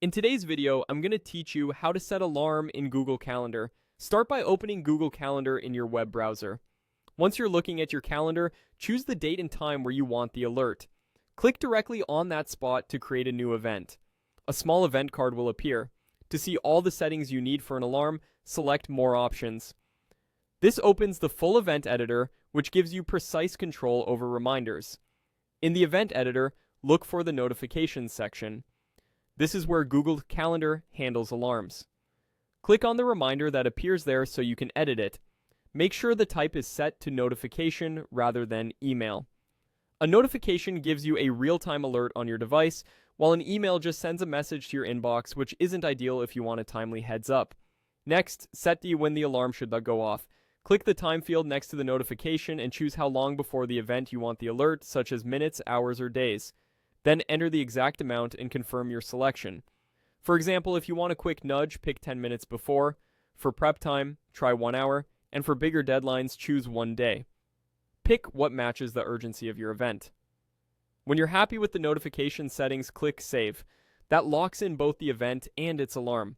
In today's video, I'm going to teach you how to set alarm in Google Calendar. Start by opening Google Calendar in your web browser. Once you're looking at your calendar, choose the date and time where you want the alert. Click directly on that spot to create a new event. A small event card will appear. To see all the settings you need for an alarm, select More Options. This opens the full event editor, which gives you precise control over reminders. In the event editor, look for the Notifications section. This is where Google Calendar handles alarms. Click on the reminder that appears there so you can edit it. Make sure the type is set to notification rather than email. A notification gives you a real-time alert on your device, while an email just sends a message to your inbox, which isn't ideal if you want a timely heads up. Next, set when the alarm should go off. Click the time field next to the notification and choose how long before the event you want the alert, such as minutes, hours, or days. Then enter the exact amount and confirm your selection. For example, if you want a quick nudge, pick 10 minutes before. For prep time, try 1 hour. And for bigger deadlines, choose 1 day. Pick what matches the urgency of your event. When you're happy with the notification settings, click Save. That locks in both the event and its alarm.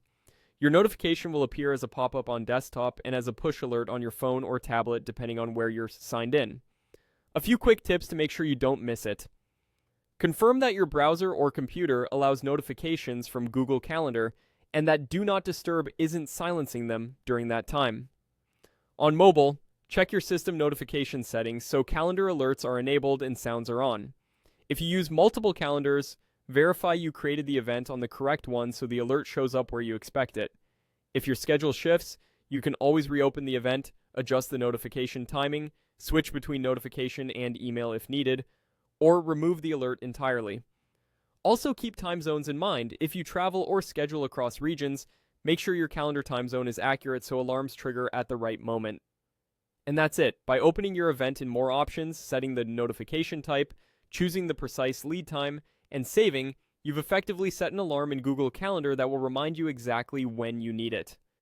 Your notification will appear as a pop-up on desktop and as a push alert on your phone or tablet depending on where you're signed in. A few quick tips to make sure you don't miss it. Confirm that your browser or computer allows notifications from Google Calendar and that Do Not Disturb isn't silencing them during that time. On mobile, check your system notification settings so calendar alerts are enabled and sounds are on. If you use multiple calendars, verify you created the event on the correct one so the alert shows up where you expect it. If your schedule shifts, you can always reopen the event, adjust the notification timing, switch between notification and email if needed, or remove the alert entirely. Also keep time zones in mind. If you travel or schedule across regions, make sure your calendar time zone is accurate so alarms trigger at the right moment. And that's it. By opening your event in More Options, setting the notification type, choosing the precise lead time, and saving, you've effectively set an alarm in Google Calendar that will remind you exactly when you need it.